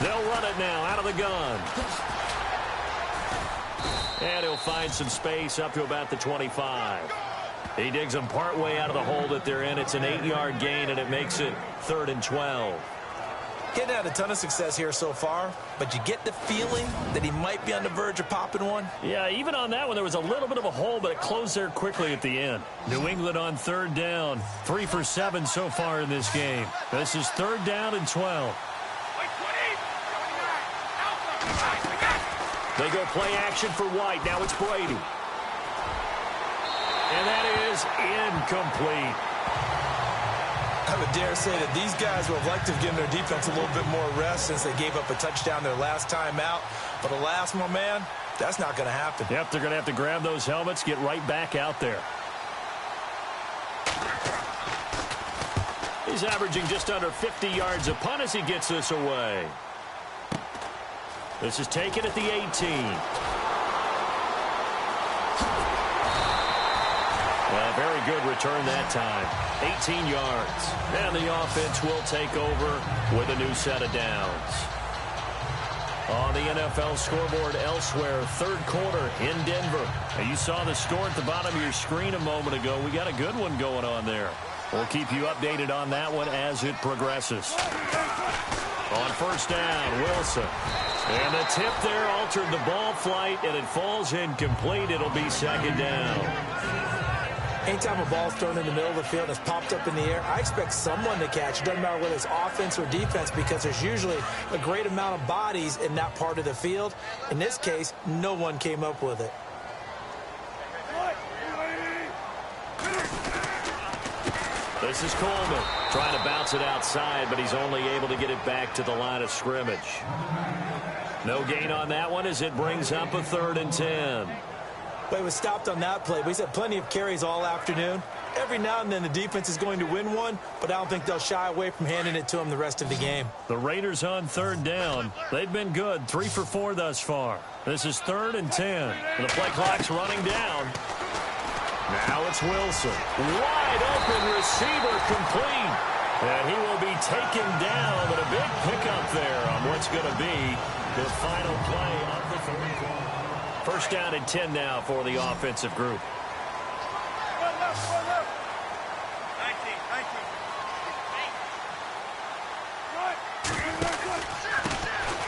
They'll run it now out of the gun. And he'll find some space up to about the 25. He digs them partway out of the hole that they're in. It's an 8-yard gain, and it makes it 3rd and 12. Getting had a ton of success here so far, but you get the feeling that he might be on the verge of popping one. Yeah, even on that one, there was a little bit of a hole, but it closed there quickly at the end. New England on 3rd down. 3 for 7 so far in this game. This is 3rd down and 12. They go play action for White. Now it's Brady. And that is incomplete. I would dare say that these guys would have liked to have given their defense a little bit more rest since they gave up a touchdown their last time out. But alas, my man, that's not going to happen. Yep, they're going to have to grab those helmets, get right back out there. He's averaging just under 50 yards a punt as he gets this away. This is taken at the 18. Very good return that time. 18 yards. And the offense will take over with a new set of downs. On the NFL scoreboard elsewhere, 3rd quarter in Denver. And you saw the score at the bottom of your screen a moment ago. We got a good one going on there. We'll keep you updated on that one as it progresses. On 1st down, Wilson. And the tip there altered the ball flight, and it falls incomplete. It'll be 2nd down. Anytime a ball's thrown in the middle of the field and it's popped up in the air, I expect someone to catch. It doesn't matter whether it's offense or defense because there's usually a great amount of bodies in that part of the field. In this case, no one came up with it. This is Coleman trying to bounce it outside, but he's only able to get it back to the line of scrimmage. No gain on that one as it brings up a 3rd and 10. Well, he was stopped on that play, but he's had plenty of carries all afternoon. Every now and then the defense is going to win one, but I don't think they'll shy away from handing it to him the rest of the game. The Raiders on 3rd down. They've been good, 3 for 4 thus far. This is 3rd and 10. The play clock's running down. Now it's Wilson. Wide open receiver complete. And he will be taken down, but a big pickup there on what's going to be the final play of the 3rd quarter. 1st down and 10 now for the offensive group.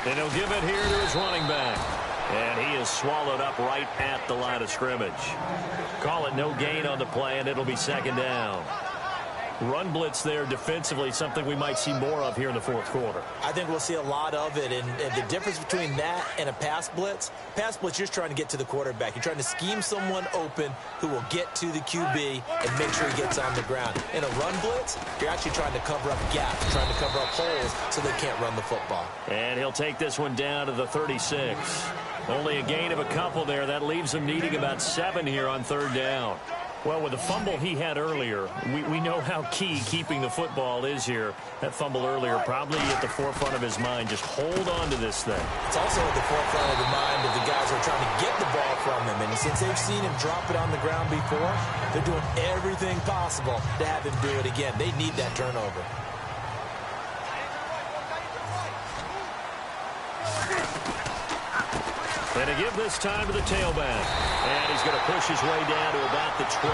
And he'll give it here to his running back. And he is swallowed up right at the line of scrimmage. Call it no gain on the play, and it'll be 2nd down. Run blitz there defensively, something we might see more of here in the fourth quarter. I think we'll see a lot of it, and the difference between that and a pass blitz, you're just trying to get to the quarterback. You're trying to scheme someone open who will get to the QB and make sure he gets on the ground. In a run blitz, you're actually trying to cover up gaps, trying to cover up holes so they can't run the football. And he'll take this one down to the 36. Only a gain of a couple there. That leaves him needing about 7 here on third down. Well, with the fumble he had earlier, we know how key keeping the football is here. That fumble earlier probably at the forefront of his mind. Just hold on to this thing. It's also at the forefront of the mind of the guys who are trying to get the ball from him. And since they've seen him drop it on the ground before, they're doing everything possible to have him do it again. They need that turnover. And to give this time to the tailback. And he's going to push his way down to about the 12.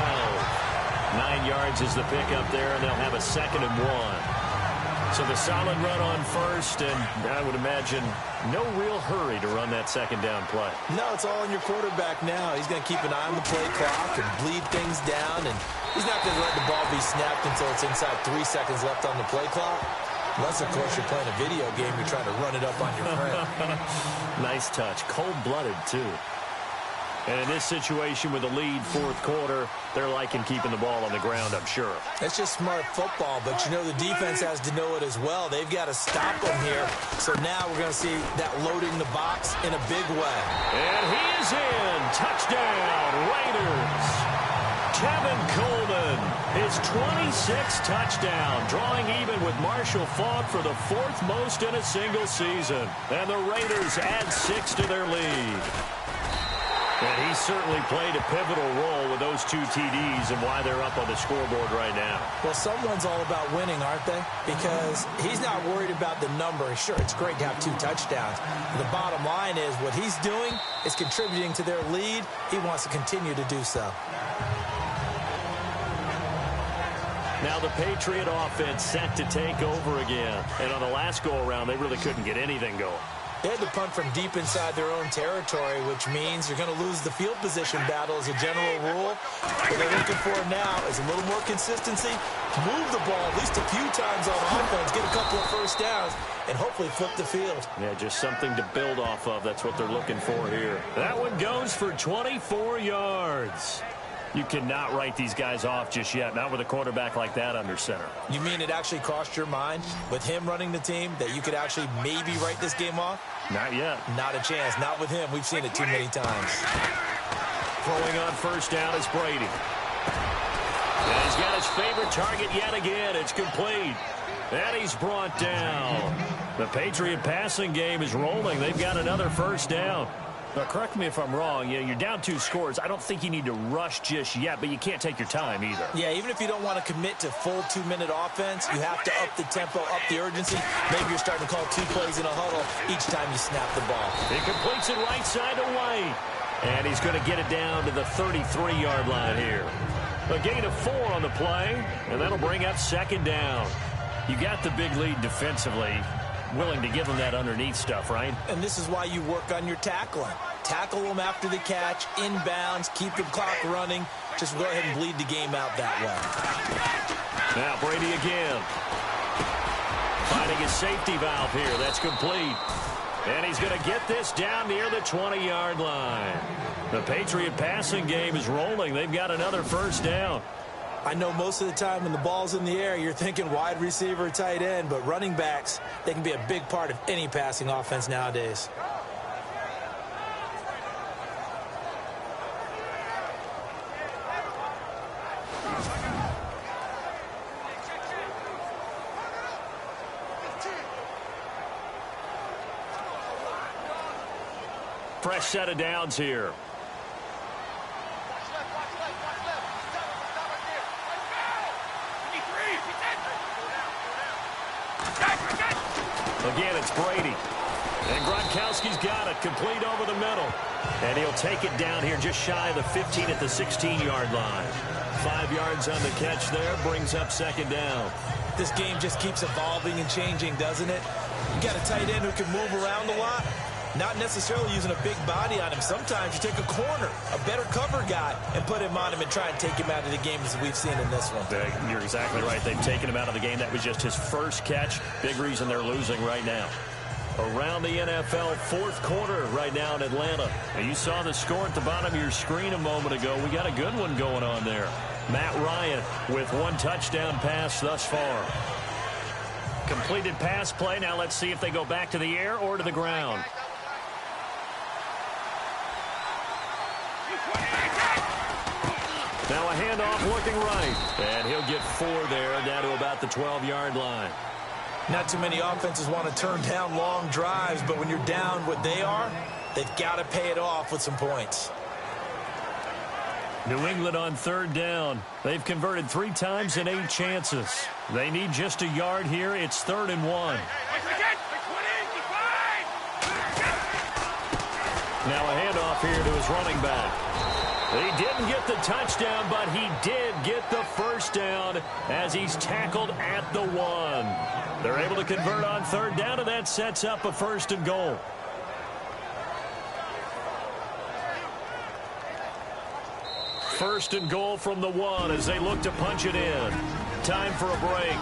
9 yards is the pickup there, and they'll have a 2nd and 1. So the solid run on first, and I would imagine no real hurry to run that 2nd down play. No, it's all on your quarterback now. He's going to keep an eye on the play clock and bleed things down, and he's not going to let the ball be snapped until it's inside 3 seconds left on the play clock. Unless, of course, you're playing a video game, you're trying to run it up on your friend. Nice touch. Cold-blooded, too. And in this situation with the lead fourth quarter, they're liking keeping the ball on the ground, I'm sure. That's just smart football, but you know the defense has to know it as well. They've got to stop them here. So now we're going to see that loading the box in a big way. And he is in. Touchdown, Raiders. Kevin Coleman, his 26th touchdown, drawing even with Marshall Faulk for the 4th most in a single season. And the Raiders add 6 to their lead. And he certainly played a pivotal role with those 2 TDs and why they're up on the scoreboard right now. Well, someone's all about winning, aren't they? Because he's not worried about the number. Sure, it's great to have 2 touchdowns. But the bottom line is what he's doing is contributing to their lead. He wants to continue to do so. Now the Patriot offense set to take over again. And on the last go-around, they really couldn't get anything going. They had to punt from deep inside their own territory, which means you're going to lose the field position battle as a general rule. What they're looking for now is a little more consistency, move the ball at least a few times on offense, get a couple of first downs, and hopefully flip the field. Yeah, just something to build off of. That's what they're looking for here. That one goes for 24 yards. You cannot write these guys off just yet, not with a quarterback like that under center. You mean it actually crossed your mind with him running the team that you could actually maybe write this game off? Not yet. Not a chance. Not with him. We've seen it too many times. Throwing on first down is Brady. And he's got his favorite target yet again. It's complete. And he's brought down. The Patriot passing game is rolling. They've got another first down. Now, correct me if I'm wrong. You're down 2 scores. I don't think you need to rush just yet, but you can't take your time either. Yeah, even if you don't want to commit to full 2-minute offense, you have to up the tempo, up the urgency. Maybe you're starting to call 2 plays in a huddle each time you snap the ball. He completes it right side to White. And he's going to get it down to the 33-yard line here. A gain of 4 on the play, and that'll bring up 2nd down. You got the big lead defensively. Willing to give them that underneath stuff, right? And this is why you work on your tackling. Tackle them after the catch, inbounds, keep the clock running. Just go ahead and bleed the game out that way. Now Brady again. Finding his safety valve here. That's complete. And he's going to get this down near the 20-yard line. The Patriot passing game is rolling. They've got another first down. I know most of the time when the ball's in the air, you're thinking wide receiver, tight end, but running backs, they can be a big part of any passing offense nowadays. Fresh set of downs here. Again, it's Brady. And Gronkowski's got it. Complete over the middle. And he'll take it down here just shy of the 15 at the 16-yard line. 5 yards on the catch there. Brings up 2nd down. This game just keeps evolving and changing, doesn't it? You got a tight end who can move around a lot. Not necessarily using a big body on him. Sometimes you take a corner, a better cover guy, and put him on him and try and take him out of the game as we've seen in this one. You're exactly right. They've taken him out of the game. That was just his first catch. Big reason they're losing right now. Around the NFL, fourth quarter right now in Atlanta. Now you saw the score at the bottom of your screen a moment ago. We got a good one going on there. Matt Ryan with one touchdown pass thus far. Completed pass play. Now let's see if they go back to the air or to the ground. Now a handoff looking right. And he'll get 4 there, down to about the 12-yard line. Not too many offenses want to turn down long drives, but when you're down what they are, they've got to pay it off with some points. New England on third down. They've converted 3 times in 8 chances. They need just a yard here. It's 3rd and 1. Now a handoff here to his running back. He didn't get the touchdown, but he did get the first down as he's tackled at the 1. They're able to convert on third down, and that sets up a 1st and goal. First and goal from the 1 as they look to punch it in. Time for a break.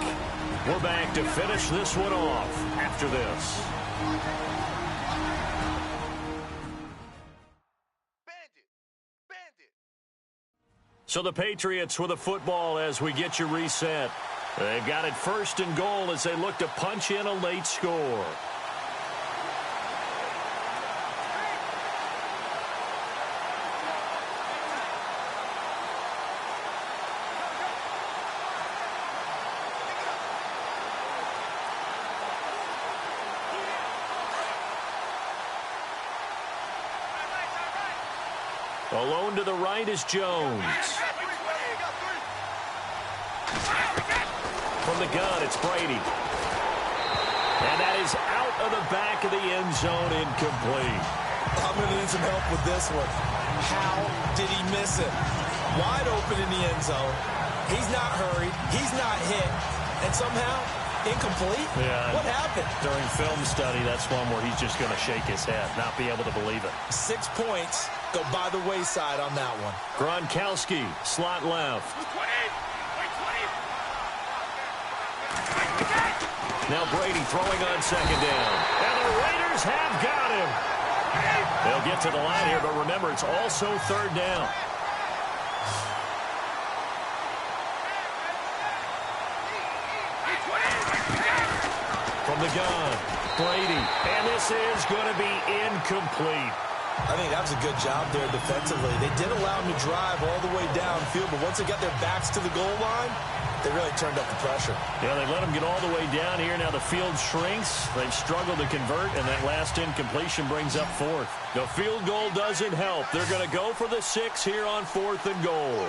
We're back to finish this one off after this. So the Patriots with a football as we get you reset. They've got it 1st and goal as they look to punch in a late score. Alone to the right is Jones. From the gun, it's Brady. And that is out of the back of the end zone, incomplete. I'm going to need some help with this one. How did he miss it? Wide open in the end zone. He's not hurried. He's not hit. And somehow, incomplete? Yeah. What happened? During film study, that's one where he's just going to shake his head, not be able to believe it. 6 points go by the wayside on that one. Gronkowski, slot left. Now Brady throwing on second down. And the Raiders have got him. They'll get to the line here, but remember, it's also third down. From the gun, Brady. And this is going to be incomplete. I think that was a good job there defensively. They did allow him to drive all the way downfield, but once they got their backs to the goal line, they really turned up the pressure. Yeah, they let him get all the way down here. Now the field shrinks. They've struggled to convert, and that last incompletion brings up 4th. The field goal doesn't help. They're going to go for the 6 here on 4th and goal.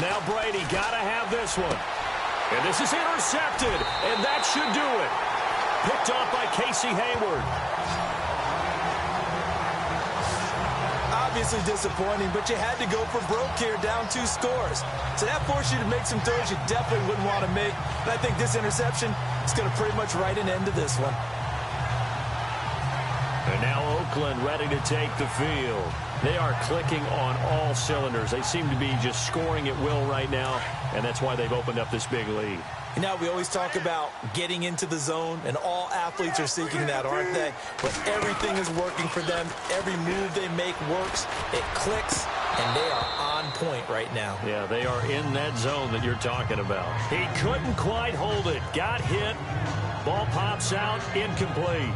Now Brady got to have this one. And this is intercepted, and that should do it. Picked off by Casey Hayward. Obviously disappointing, but you had to go for broke here, down 2 scores. So that forced you to make some throws you definitely wouldn't want to make. And I think this interception is going to pretty much write an end to this one. And now Oakland ready to take the field. They are clicking on all cylinders. They seem to be just scoring at will right now, and that's why they've opened up this big lead. You know, we always talk about getting into the zone, and all athletes are seeking that, aren't they? But everything is working for them. Every move they make works. It clicks, and they are on point right now. Yeah, they are in that zone that you're talking about. He couldn't quite hold it. Got hit. Ball pops out. Incomplete.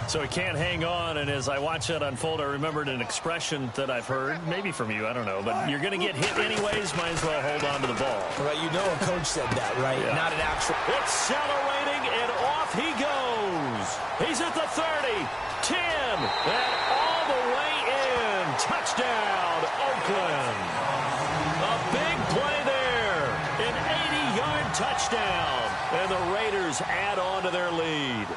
So he can't hang on, and as I watch that unfold, I remembered an expression that I've heard, maybe from you, I don't know, but you're going to get hit anyways, might as well hold on to the ball. Right, you know a coach said that, right? Yeah. Not an actual. Accelerating, and off he goes. He's at the 30, 10, and all the way in. Touchdown, Oakland. A big play there, an 80-yard touchdown, and the Raiders add on to their lead.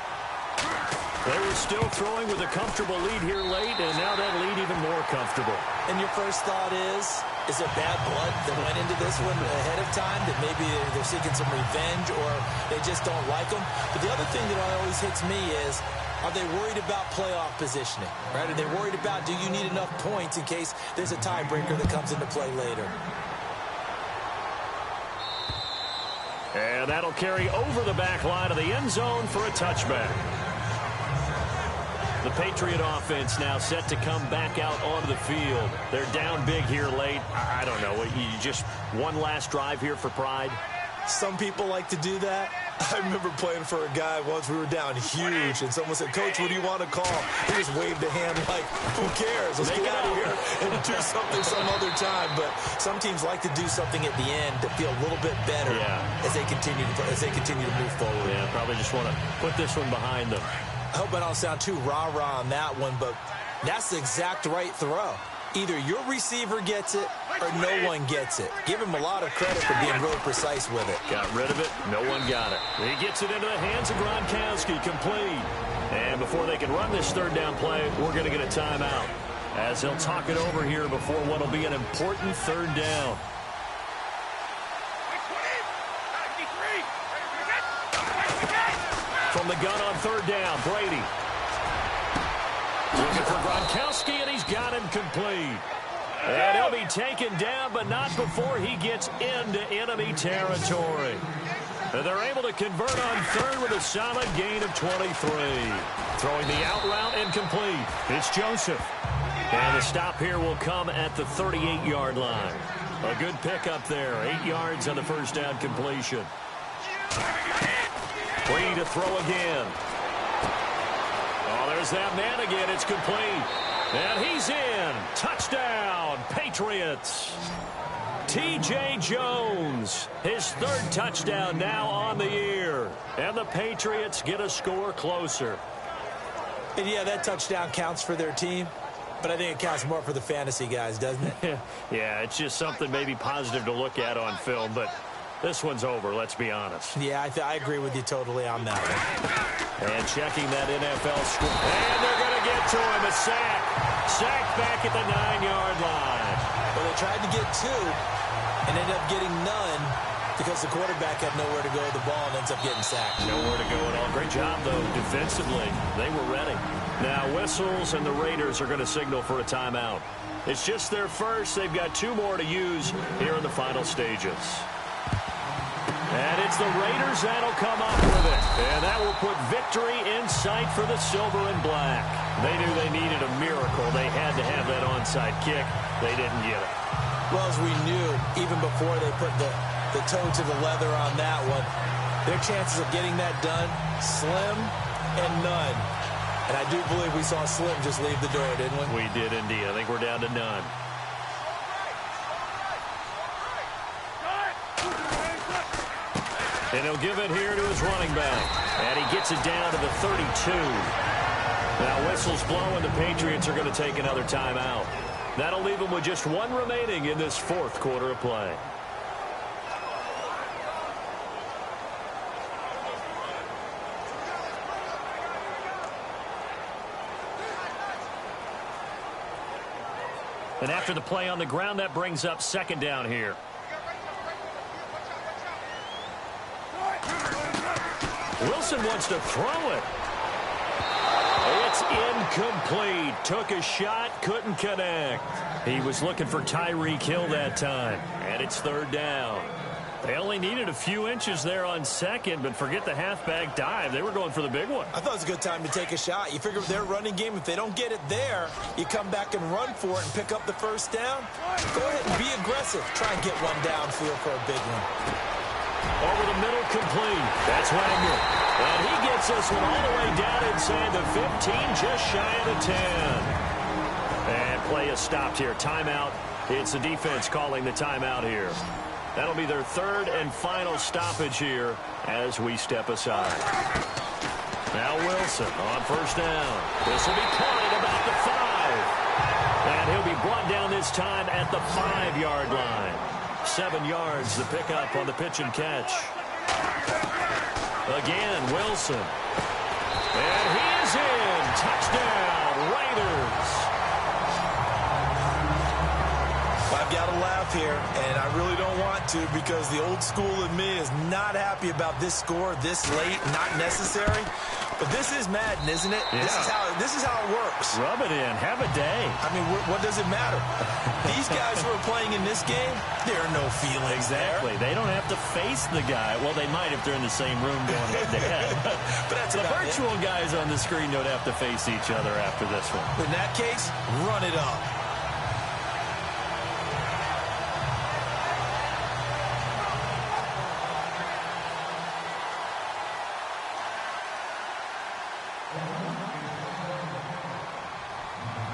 They were still throwing with a comfortable lead here late, and now that lead even more comfortable. And your first thought is there bad blood that went into this one ahead of time, that maybe they're seeking some revenge or they just don't like them? But the other thing that always hits me is, are they worried about playoff positioning? Right? Are they worried about, do you need enough points in case there's a tiebreaker that comes into play later? And that'll carry over the back line of the end zone for a touchback. The Patriot offense now set to come back out onto the field. They're down big here late. I don't know. You just one last drive here for pride? Some people like to do that. I remember playing for a guy once. We were down huge, and someone said, "Coach, what do you want to call?" He just waved a hand like, "Who cares? Let's get out of here and do something some other time." But some teams like to do something at the end to feel a little bit better as they continue to move forward. Yeah, probably just want to put this one behind them. I hope I don't sound too rah-rah on that one, but that's the exact right throw. Either your receiver gets it or no one gets it. Give him a lot of credit for being really precise with it. Got rid of it. No one got it. He gets it into the hands of Gronkowski. Complete. And before they can run this third down play, we're going to get a timeout, as he'll talk it over here before what will be an important third down. From the gun on third down, Brady. Looking for Gronkowski, and he's got him complete. And he'll be taken down, but not before he gets into enemy territory. And they're able to convert on third with a solid gain of 23. Throwing the out route and complete. It's Joseph. And the stop here will come at the 38-yard line. A good pickup there. 8 yards on the first down completion. Brady to throw again. Oh, there's that man again. It's complete. And he's in. Touchdown, Patriots. T.J. Jones, his third touchdown now on the year. And the Patriots get a score closer. And yeah, that touchdown counts for their team, but I think it counts more for the fantasy guys, doesn't it? Yeah, it's just something maybe positive to look at on film, but this one's over, let's be honest. Yeah, I agree with you totally on that one. And checking that NFL score. And they're going to get to him. A sack. Sack back at the 9-yard line. Well, they tried to get 2 and ended up getting none because the quarterback had nowhere to go with the ball and ends up getting sacked. Nowhere to go at all. Great job, though, defensively. They were ready. Now whistles, and the Raiders are going to signal for a timeout. It's just their first. They've got 2 more to use here in the final stages. And it's the Raiders that'll come up with it. And that will put victory in sight for the silver and black. They knew they needed a miracle. They had to have that onside kick. They didn't get it. Well, as we knew, even before they put the toe to the leather on that one, their chances of getting that done, slim and none. And I do believe we saw Slim just leave the door, didn't we? We did indeed. I think we're down to none. And he'll give it here to his running back. And he gets it down to the 32. Now whistles blow, and the Patriots are going to take another timeout. That'll leave them with just 1 remaining in this 4th quarter of play. And after the play on the ground, that brings up 2nd down here. Wilson wants to throw it. It's incomplete. Took a shot, couldn't connect. He was looking for Tyreek Hill that time. And it's 3rd down. They only needed a few inches there on 2nd, but forget the halfback dive. They were going for the big one. I thought it was a good time to take a shot. You figure with their running game, if they don't get it there, you come back and run for it and pick up the 1st down. Go ahead and be aggressive. Try and get one downfield for a big one. Over the middle, complete. That's Wagner. And he gets this one all the way down inside the 15, just shy of the 10. And play is stopped here. Timeout. It's the defense calling the timeout here. That'll be their 3rd and final stoppage here as we step aside. Now Wilson on 1st down. This will be caught at about the 5. And he'll be brought down this time at the 5-yard line. 7 yards, the pickup on the pitch and catch. Again, Wilson. And he is in. Touchdown, Raiders. tough here, and I really don't want to because the old school in me is not happy about this score this late, not necessary. But this is Madden, isn't it? Yeah. This is how it works. Rub it in. Have a day. I mean, what does it matter? These guys who are playing in this game, there are no feelings. Exactly. They don't have to face the guy. Well, they might if they're in the same room going head-to-head. But that's the virtual guys on the screen don't have to face each other after this one. In that case, run it up.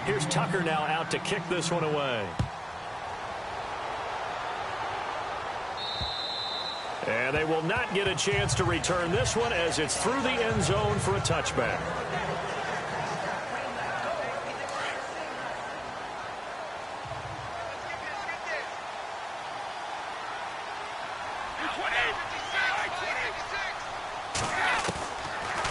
Here's Tucker now out to kick this one away. And they will not get a chance to return this one as it's through the end zone for a touchback.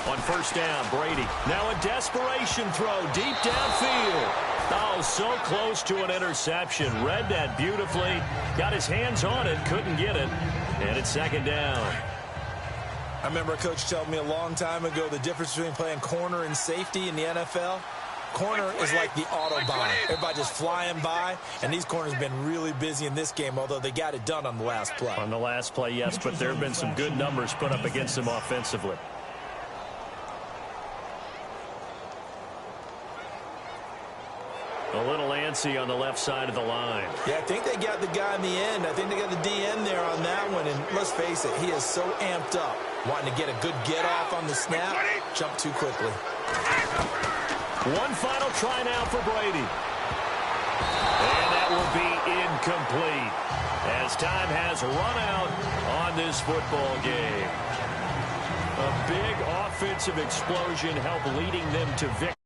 On first down, Brady. Now a desperation throw deep downfield. Oh, so close to an interception. Read that beautifully. Got his hands on it, couldn't get it. And it's second down. I remember a coach telling me a long time ago the difference between playing corner and safety in the NFL. Corner is like the Autobahn. Everybody just flying by, and these corners have been really busy in this game, although they got it done on the last play. On the last play, yes, but there have been some good numbers put up against them offensively. A little antsy on the left side of the line. Yeah, I think they got the guy in the end. I think they got the DN there on that one. And let's face it, he is so amped up, wanting to get a good get-off on the snap. Jump too quickly. One final try now for Brady. And that will be incomplete as time has run out on this football game. A big offensive explosion helped leading them to victory.